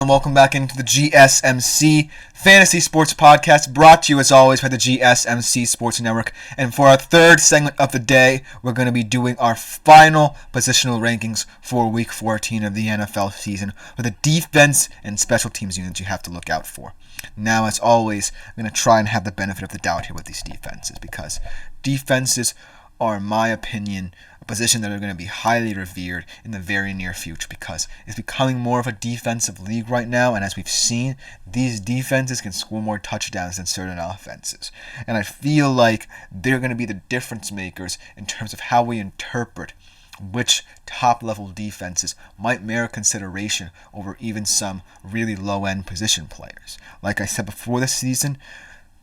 Welcome back into the GSMC Fantasy Sports Podcast, brought to you as always by the GSMC Sports Network. And for our third segment of the day, we're going to be doing our final positional rankings for Week 14 of the NFL season with the defense and special teams units you have to look out for. Now, as always, I'm going to try and have the benefit of the doubt here with these defenses, because defenses are, in my opinion, a position that are going to be highly revered in the very near future, because it's becoming more of a defensive league right now, and as we've seen, these defenses can score more touchdowns than certain offenses. And I feel like they're going to be the difference makers in terms of how we interpret which top-level defenses might merit consideration over even some really low-end position players. Like I said before the season,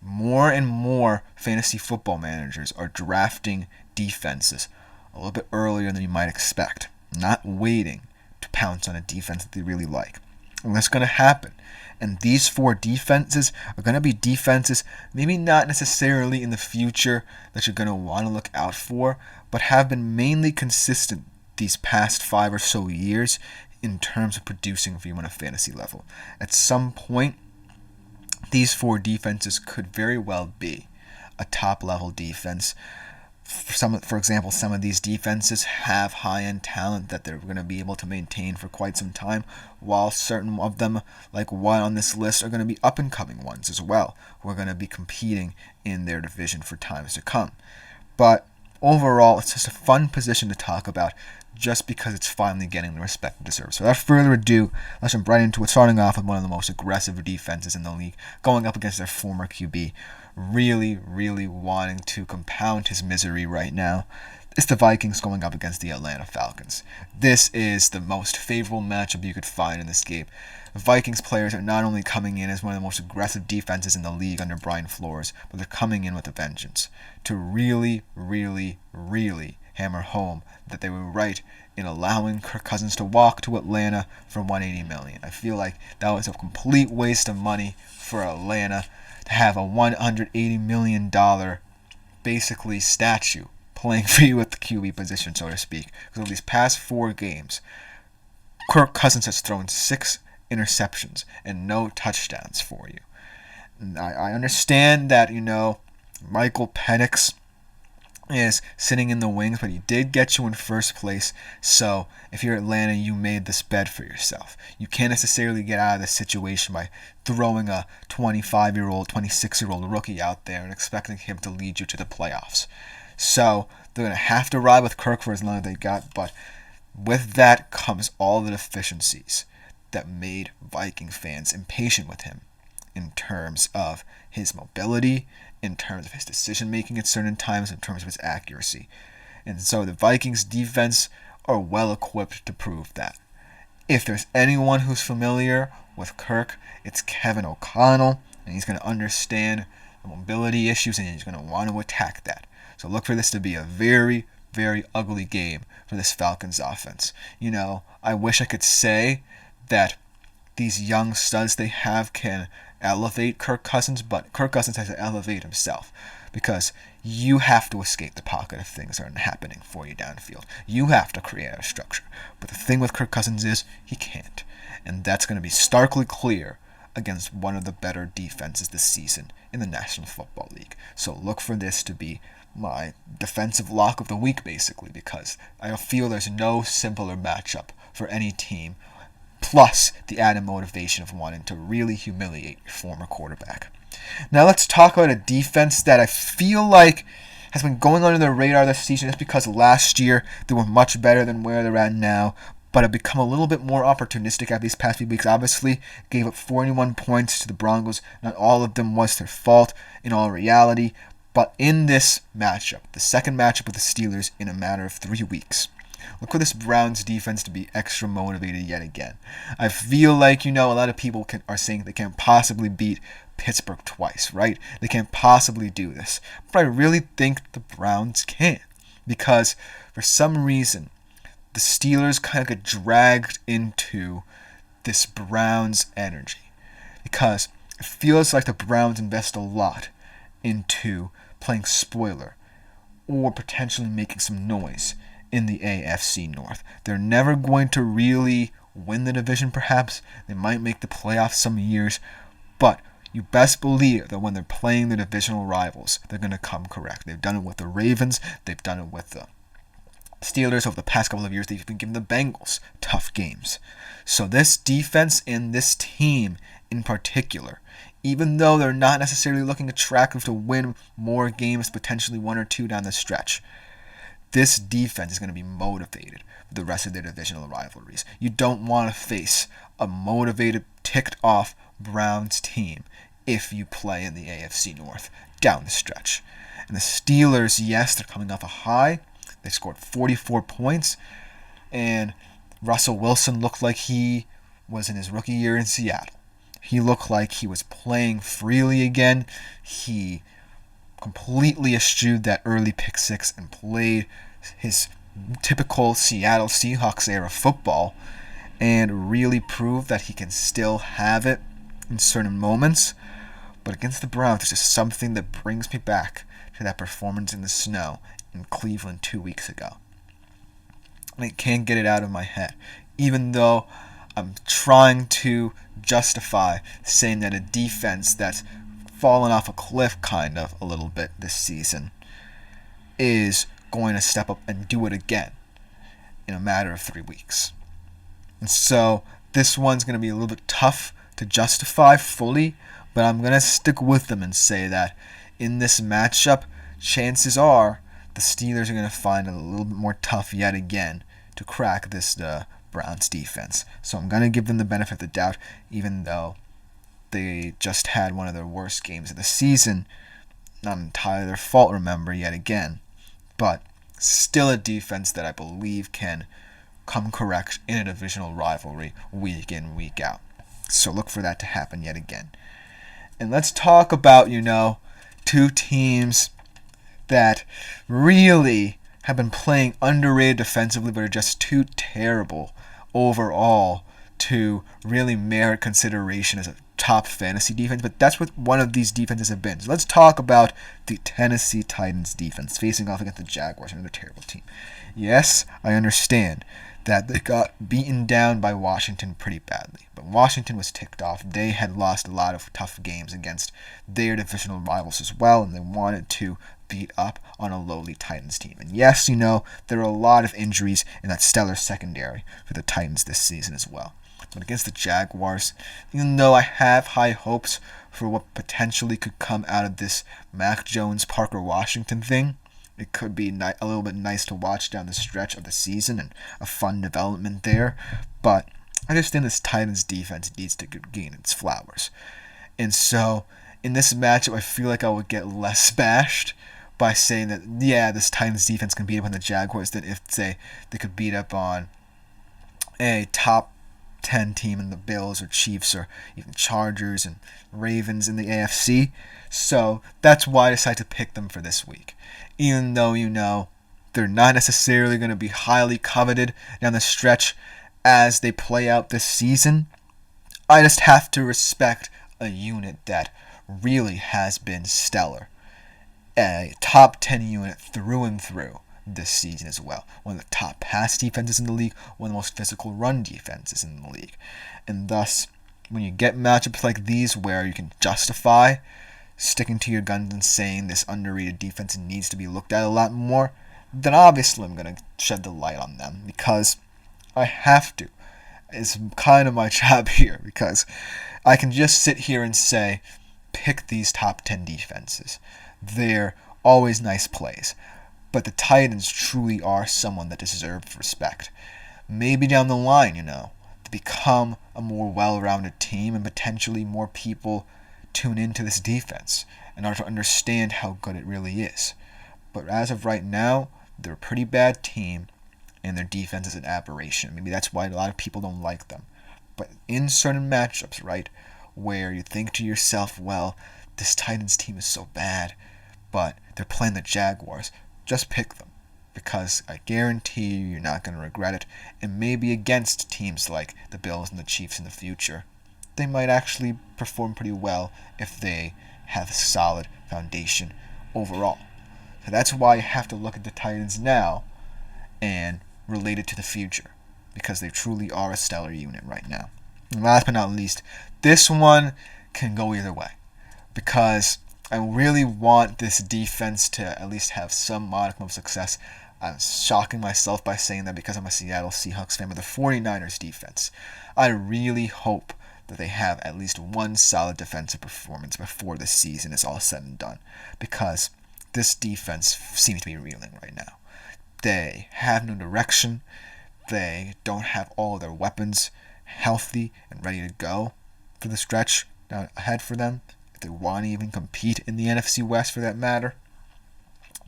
more and more fantasy football managers are drafting defenses a little bit earlier than you might expect, not waiting to pounce on a defense that they really like. And that's going to happen. And these four defenses are going to be defenses maybe not necessarily in the future that you're going to want to look out for, but have been mainly consistent these past 5 or so years in terms of producing for you on a fantasy level. At some point, these four defenses could very well be a top-level defense. For example, some of these defenses have high-end talent that they're going to be able to maintain for quite some time, while certain of them, like one on this list, are going to be up-and-coming ones as well, who are going to be competing in their division for times to come. But overall, it's just a fun position to talk about, just because it's finally getting the respect it deserves. So without further ado, let's jump right into it, starting off with one of the most aggressive defenses in the league, going up against their former QB, really wanting to compound his misery right now. It's the Vikings going up against the Atlanta Falcons. This is the most favorable matchup you could find in this game. The Vikings players are not only coming in as one of the most aggressive defenses in the league under Brian Flores, but they're coming in with a vengeance to really hammer home that they were right in allowing Kirk Cousins to walk to Atlanta for $180 million. I feel like that was a complete waste of money for Atlanta to have a $180 million basically statue playing for you at the QB position, so to speak. Because over these past 4 games, Kirk Cousins has thrown 6 interceptions and no touchdowns for you. And I understand that, Michael Penix is sitting in the wings, but he did get you in first place. So if you're Atlanta, you made this bed for yourself. You can't necessarily get out of this situation by throwing a 25-year-old, 26-year-old rookie out there and expecting him to lead you to the playoffs. So they're going to have to ride with Kirk for as long as they got, but with that comes all the deficiencies that made Viking fans impatient with him in terms of his mobility, in terms of his decision-making at certain times, in terms of his accuracy. And so the Vikings defense are well-equipped to prove that. If there's anyone who's familiar with Kirk, it's Kevin O'Connell, and he's going to understand the mobility issues, and he's going to want to attack that. So look for this to be a very ugly game for this Falcons offense. I wish I could say that these young studs they have can elevate Kirk Cousins, but Kirk Cousins has to elevate himself, because you have to escape the pocket if things aren't happening for you downfield. You have to create a structure. But the thing with Kirk Cousins is he can't. And that's going to be starkly clear against one of the better defenses this season in the National Football League. So look for this to be my defensive lock of the week, basically, because I feel there's no simpler matchup for any team, plus the added motivation of wanting to really humiliate your former quarterback. Now let's talk about a defense that I feel like has been going under the radar this season just because last year they were much better than where they're at now, but have become a little bit more opportunistic at these past few weeks. Obviously, gave up 41 points to the Broncos. Not all of them was their fault in all reality, but in this matchup, the second matchup with the Steelers in a matter of 3 weeks, look for this Browns defense to be extra motivated yet again. I feel like, a lot of people are saying they can't possibly beat Pittsburgh twice, right? They can't possibly do this. But I really think the Browns can, because for some reason, the Steelers kind of get dragged into this Browns energy, because it feels like the Browns invest a lot into playing spoiler or potentially making some noise in the AFC North. They're never going to really win the division perhaps. They might make the playoffs some years. But you best believe that when they're playing the divisional rivals, they're going to come correct. They've done it with the Ravens. They've done it with the Steelers over the past couple of years. They've been giving the Bengals tough games. So this defense and this team in particular, even though they're not necessarily looking attractive to win more games, potentially one or two down the stretch, this defense is going to be motivated for the rest of their divisional rivalries. You don't want to face a motivated, ticked-off Browns team if you play in the AFC North down the stretch. And the Steelers, yes, they're coming off a high. They scored 44 points, and Russell Wilson looked like he was in his rookie year in Seattle. He looked like he was playing freely again. He completely eschewed that early pick six and played his typical Seattle Seahawks era football and really proved that he can still have it in certain moments. But against the Browns, there's just something that brings me back to that performance in the snow in Cleveland 2 weeks ago. I can't get it out of my head, even though I'm trying to justify saying that a defense that's fallen off a cliff kind of a little bit this season is going to step up and do it again in a matter of 3 weeks. And so this one's going to be a little bit tough to justify fully, but I'm going to stick with them and say that in this matchup, chances are the Steelers are going to find it a little bit more tough yet again to crack this Browns defense. So I'm going to give them the benefit of the doubt, even though they just had one of their worst games of the season. Not entirely their fault, remember, yet again. But still a defense that I believe can come correct in a divisional rivalry week in, week out. So look for that to happen yet again. And let's talk about, two teams that really have been playing underrated defensively but are just too terrible overall to really merit consideration as a top fantasy defense. But that's what one of these defenses have been. So let's talk about the Tennessee Titans defense facing off against the Jaguars, another terrible team. Yes, I understand that they got beaten down by Washington pretty badly. But Washington was ticked off. They had lost a lot of tough games against their divisional rivals as well, and they wanted to beat up on a lowly Titans team. And yes, there are a lot of injuries in that stellar secondary for the Titans this season as well. But against the Jaguars, even though I have high hopes for what potentially could come out of this Mac Jones, Parker Washington thing, it could be a little bit nice to watch down the stretch of the season and a fun development there. But I just think this Titans defense needs to gain its flowers. And so in this matchup, I feel like I would get less bashed by saying that, yeah, this Titans defense can beat up on the Jaguars than if, say, they could beat up on a top 10 team in the Bills or Chiefs or even Chargers and Ravens in the AFC. So that's why I decided to pick them for this week. Even though, they're not necessarily going to be highly coveted down the stretch as they play out this season, I just have to respect a unit that really has been stellar. A top 10 unit through and through this season as well. One of the top pass defenses in the league, one of the most physical run defenses in the league. And thus, when you get matchups like these where you can justify sticking to your guns and saying this underrated defense needs to be looked at a lot more, then obviously I'm going to shed the light on them because I have to. It's kind of my job here because I can just sit here and say, pick these top 10 defenses. They're always nice plays. But the Titans truly are someone that deserves respect. Maybe down the line, to become a more well-rounded team and potentially more people tune into this defense in order to understand how good it really is. But as of right now, they're a pretty bad team and their defense is an aberration. Maybe that's why a lot of people don't like them. But in certain matchups, right, where you think to yourself, well, this Titans team is so bad, but they're playing the Jaguars, just pick them. Because I guarantee you're not going to regret it. And maybe against teams like the Bills and the Chiefs in the future, they might actually perform pretty well if they have a solid foundation overall. So that's why you have to look at the Titans now and relate it to the future. because they truly are a stellar unit right now. And last but not least, this one can go either way, because I really want this defense to at least have some modicum of success. I'm shocking myself by saying that because I'm a Seattle Seahawks fan, but the 49ers defense, I really hope that they have at least one solid defensive performance before the season is all said and done, because this defense seems to be reeling right now. They have no direction. They don't have all of their weapons healthy and ready to go for the stretch down ahead for them, if they want to even compete in the NFC West for that matter.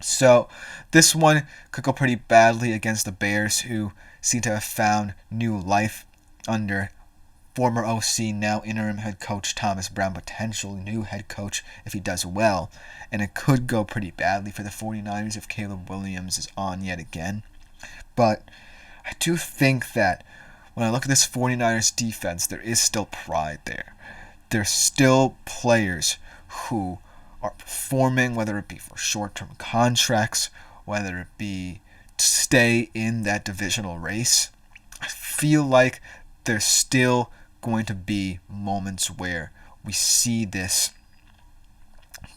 So this one could go pretty badly against the Bears, who seem to have found new life under former OC, now interim head coach Thomas Brown, potential new head coach if he does well. And it could go pretty badly for the 49ers if Caleb Williams is on yet again. But I do think that when I look at this 49ers defense, there is still pride there. There's still players who are performing, whether it be for short-term contracts, whether it be to stay in that divisional race. I feel like there's still going to be moments where we see this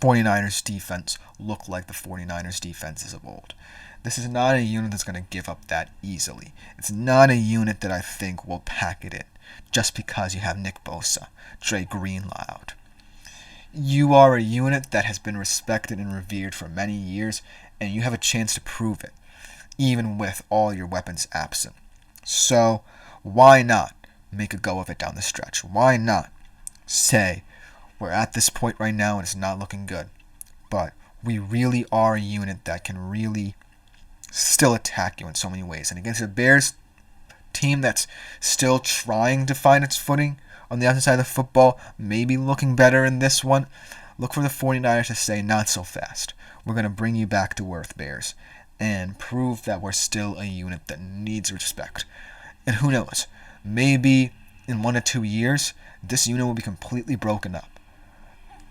49ers defense look like the 49ers defenses of old. This is not a unit that's going to give up that easily. It's not a unit that I think will pack it in just because you have Nick Bosa, Dre Greenlow. You are a unit that has been respected and revered for many years, and you have a chance to prove it, even with all your weapons absent. So, why not make a go of it down the stretch? Why not say, we're at this point right now and it's not looking good, but we really are a unit that can really still attack you in so many ways. And against a Bears team that's still trying to find its footing on the other side of the football, maybe looking better in this one, look for the 49ers to say, not so fast. We're going to bring you back to earth, Bears, and prove that we're still a unit that needs respect. And who knows, maybe in 1 to 2 years, this unit will be completely broken up.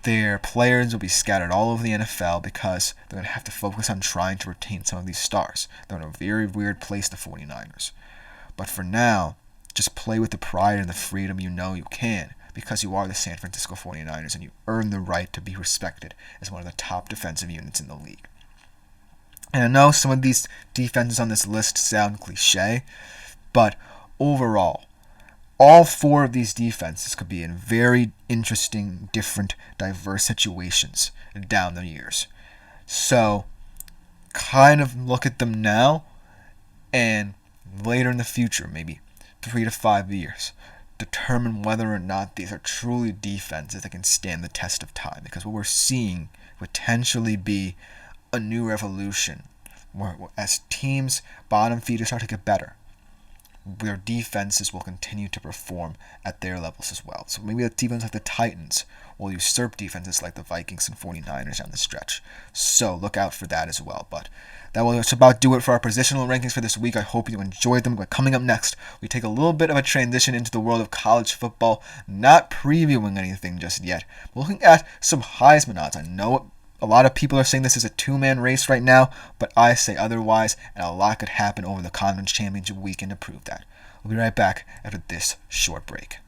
Their players will be scattered all over the NFL because they're going to have to focus on trying to retain some of these stars. They're in a very weird place, the 49ers. But for now, just play with the pride and the freedom you know you can, because you are the San Francisco 49ers and you earn the right to be respected as one of the top defensive units in the league. And I know some of these defenses on this list sound cliche, but overall, all 4 of these defenses could be in very interesting, different, diverse situations down the years. So, kind of look at them now, and later in the future, maybe 3 to 5 years, determine whether or not these are truly defenses that can stand the test of time. Because what we're seeing potentially be a new revolution, where as teams' bottom feeders start to get better, their defenses will continue to perform at their levels as well. So maybe the defense like the Titans will usurp defenses like the Vikings and 49ers down the stretch. So look out for that as well. But that will just about do it for our positional rankings for this week. I hope you enjoyed them. But coming up next, we take a little bit of a transition into the world of college football, not previewing anything just yet. We're looking at some Heisman odds. I know a lot of people are saying this is a 2-man race right now, but I say otherwise, and a lot could happen over the Conference Championship weekend to prove that. We'll be right back after this short break.